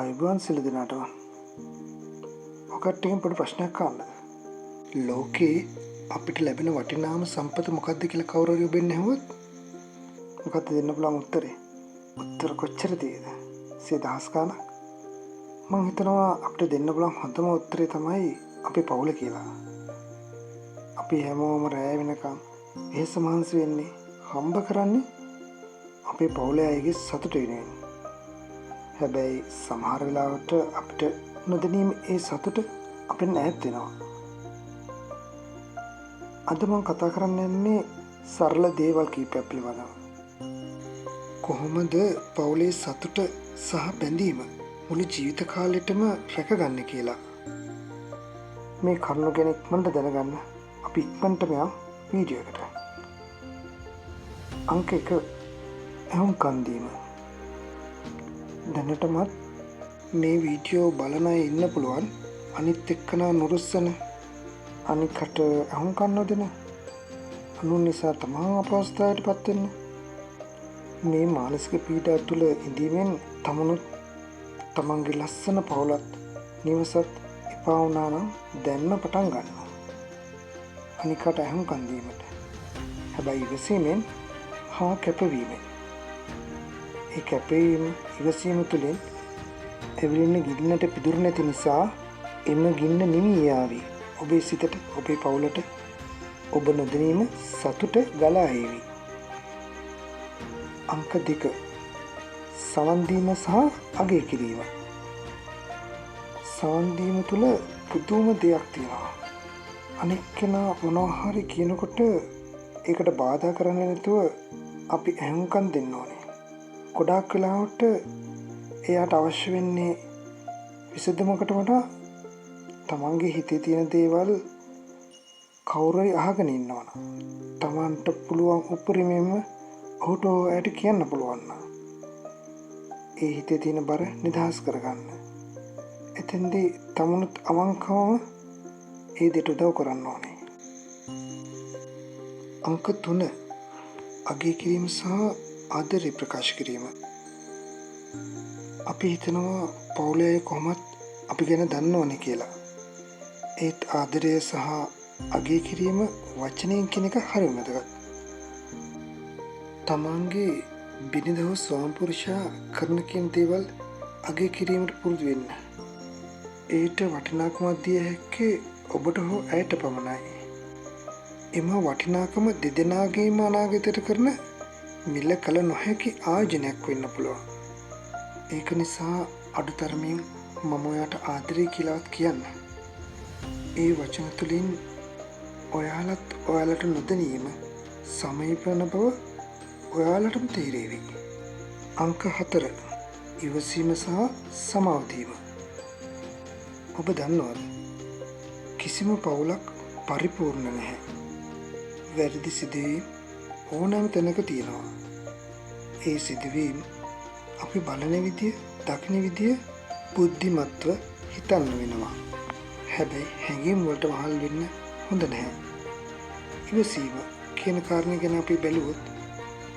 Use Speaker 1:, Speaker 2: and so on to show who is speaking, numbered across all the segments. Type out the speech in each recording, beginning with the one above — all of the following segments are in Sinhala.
Speaker 1: ආයුබෝවන් සියලු දෙනාටම. ඔකට්ටියකින් පොඩි ප්‍රශ්නයක් අහන්න. ලෝකේ අපිට ලැබෙන වටිනාම සම්පත මොකක්ද කියලා කවුරු හරි ඔබෙන් ඇහුවොත් මොකක්ද දෙන්න පුළුවන් උත්තරේ? උත්තර කොච්චර තියෙද? 100,000 ගණක්. මම හිතනවා අපිට දෙන්න පුළුවන් හොඳම උත්තරේ තමයි අපේ පවුල කියලා. අපි හැමෝම රැය වෙනකම් එහෙස මහන්සි වෙන්නේ හම්බ කරන්නේ අපේ පවුලේ අයගේ සතුට වෙනුවෙන්. හැබැයි සමහර වෙලාවට අපිට නොදැනීම ඒ සතුට අපෙන් ඈත් වෙනවා. අද මම කතා කරන්න යන්නේ සරල දේවල් කීපයක් පිළිබඳව. කොහොමද පවුලේ සතුට සහ බැඳීම මුළු ජීවිත කාලෙටම රැකගන්නේ කියලා. මේ කරුණු ගැන ඉක්මනට දැනගන්න අපි ඉක්මනටම යමු වීඩියෝ එකට. අංක 1 ඇහුම්කන් දීම. දැනටමත් මේ වීඩියෝ බලන අය ඉන්න පුළුවන් අනිත් එක්කනා නුරුස්සන අනිකට ඇහුම්කන් නොදෙන අනුන් නිසා තමන් අපහසුතාවයට පත් වෙන්න මේ මානසික පීඩා තුළ ඉඳීමෙන් තමනුත් තමන්ගේ ලස්සන පවුලත් නිවසත් එපා වුණා නම් දැන්ම පටන් ගන්නවා අනිකට ඇහුම්කන් දීමට. හැබැයි ඉවසීමෙන් හා කැපවීමෙන්. ඒ කැපවීම ඉවසීම තුළින් ඇවිලෙන ගින්නට පිදුරු නැති නිසා එම ගින්න නිවී යාවි. ඔබේ සිතට, ඔබේ පවුලට ඔබ නොදැනීම සතුට ගලා ඒවි. අංක 2 සවන් දීම සහ අගය කිරීම. සවන් දීම තුළ පුදුම දෙයක් තියෙනවා. අනෙක් කෙනා මොනවා හරි කියනකොට ඒකට බාධා කරන්නේ නැතුව අපි ඇහුම්කන් දෙන්න ඕනේ. ගොඩාක් වෙලාවට එයාට අවශ්‍ය වෙන්නේ විසඳුමකට වඩා තමන්ගේ හිතේ තියෙන දේවල් කවුරු හරි අහගෙන ඉන්නවනම් තමන්ට පුළුවන් උපරිමයෙන්ම ඔහුට ඇයට කියන්න පුළුවන් නම් ඒ හිතේ තියෙන බර නිදහස් කරගන්න. එතෙන්දී තමනුත් අවංකවම ඒ දෙට උදව් කරන්න ඕනේ. අංක 3 අගය කිරීම සහ ආදරය ප්‍රකාශ කිරීම. අපි හිතනවා පවුලේ අය කොහොමත් අපි ගැන දන්නවනේ කියලා. ඒත් ආදරය සහ අගය කිරීම වචනයෙන් කියන එක හරිම වැදගත්. තමන්ගේ බිරිඳ හෝ ස්වාමිපුරුෂයා කරන කියන දේවල් අගය කිරීමට පුරුදු වෙන්න. ඒට වටිනාකමක් දිය හැක්කේ ඔබට හෝ ඇයට පමණයි. එම වටිනාකම දෙදෙනාගේම අනාගතයට කරන මිල කළ නොහැකි ආයෝජනයක් වෙන්න පුළුවන්. ඒක නිසා අඩුතරමින් මම ඔයාට ආදරේ කියලාවත් කියන්න. ඒ වචන තුළින් ඔයාලත් ඔයාලට නොදැනීම සමීපන බව ඔයාලටම තේරේවි. අංක 4 ඉවසීම සහ සමාව දීම. ඔබ දන්නවද? කිසිම පවුලක් පරිපූර්ණ නැහැ. වැරදි සිදුවීම් ඕනෑම තැනක තියෙනවා. ඒ සිදුවීම් අපි බලන විදිය, දකින විදිය බුද්ධිමත්ව හිතන්න වෙනවා. හැබැයි හැඟීම් වලට වහල් වෙන්න හොඳ නැහැ. ඉවසීම කියන කාරණේ ගැන අපි බැලුවොත්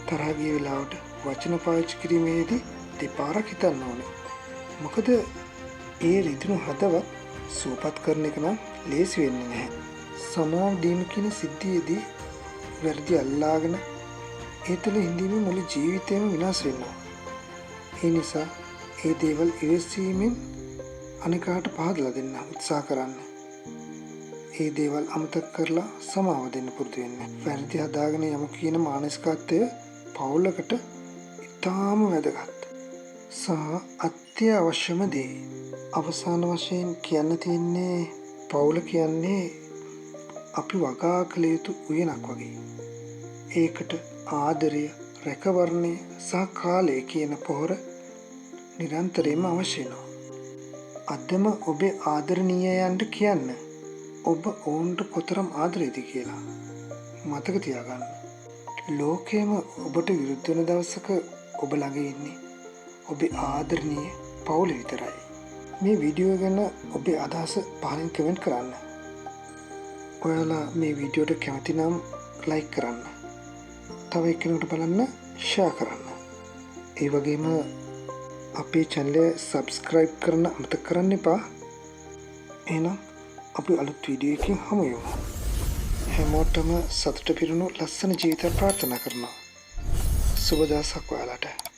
Speaker 1: තරහ ගිය වෙලාවට වචන පාවිච්චි කිරීමේදී දෙපාරක් හිතන්න ඕනේ. මොකද ඒ රිදුණු හදවත් සුවපත් කරන එක නම් ලේසි වෙන්නේ නැහැ. සමාව දීම කියන සිද්ධියේදී වැරදි අල්ලාගෙන ඒ තුළ හිඳීමේ මුළු ජීවිතේම විනාශ වෙනවා. ඒ නිසා ඒ දේවල් ඉවසීමෙන් අනිකාට පහදලා දෙන්න උත්සාහ කරන්න. ඒ දේවල් අමතක කරලා සමාව දෙන්න පුරුදු වෙන්න. වැරදි හදාගෙන යමු කියන මානසිකත්වය පවුලකට ඉතාම වැදගත්. සහ අත්‍යවශ්‍යම දේ. අවසාන වශයෙන් කියන්න තියෙන්නේ පවුල කියන්නේ අපි වගා කළ යුතු උයනක් වගේ. ඒකට ආදරය, රැකවරණය සහ කාලය කියන පොහොර නිරන්තරයෙන්ම අවශ්‍ය වෙනවා. අදම ඔබේ ආදරණීයයන්ට කියන්න ඔබ ඔවුන්ට කොතරම් ආදරේද කියලා. මතක තියාගන්න. ලෝකයේම ඔබට විරුද්ධ වෙන දවසක ඔබ ළඟ ඉන්නේ ඔබේ ආදරණීය පවුල විතරයි. මේ වීඩියෝ ගැන ඔබේ අදහස පහලින් කමෙන්ට් කරන්න. ඔයාලා මේ වීඩියෝට කැමති නම් ලයික් කරන්න. තව එක්කෙනෙකුට බලන්න ෂෙයා කරන්න. ඒ වගේම අපේ channel එක subscribe කරන්න අමතක කරන්න එපා. එහෙනම් අපි අලුත් වීඩියෝ එකකින් හමු වෙමු. හැමෝටම සතුට පිරුණු ලස්සන ජීවිතයක් ප්‍රාර්ථනා කරනවා. සුබ දවසක් ඔයාලට.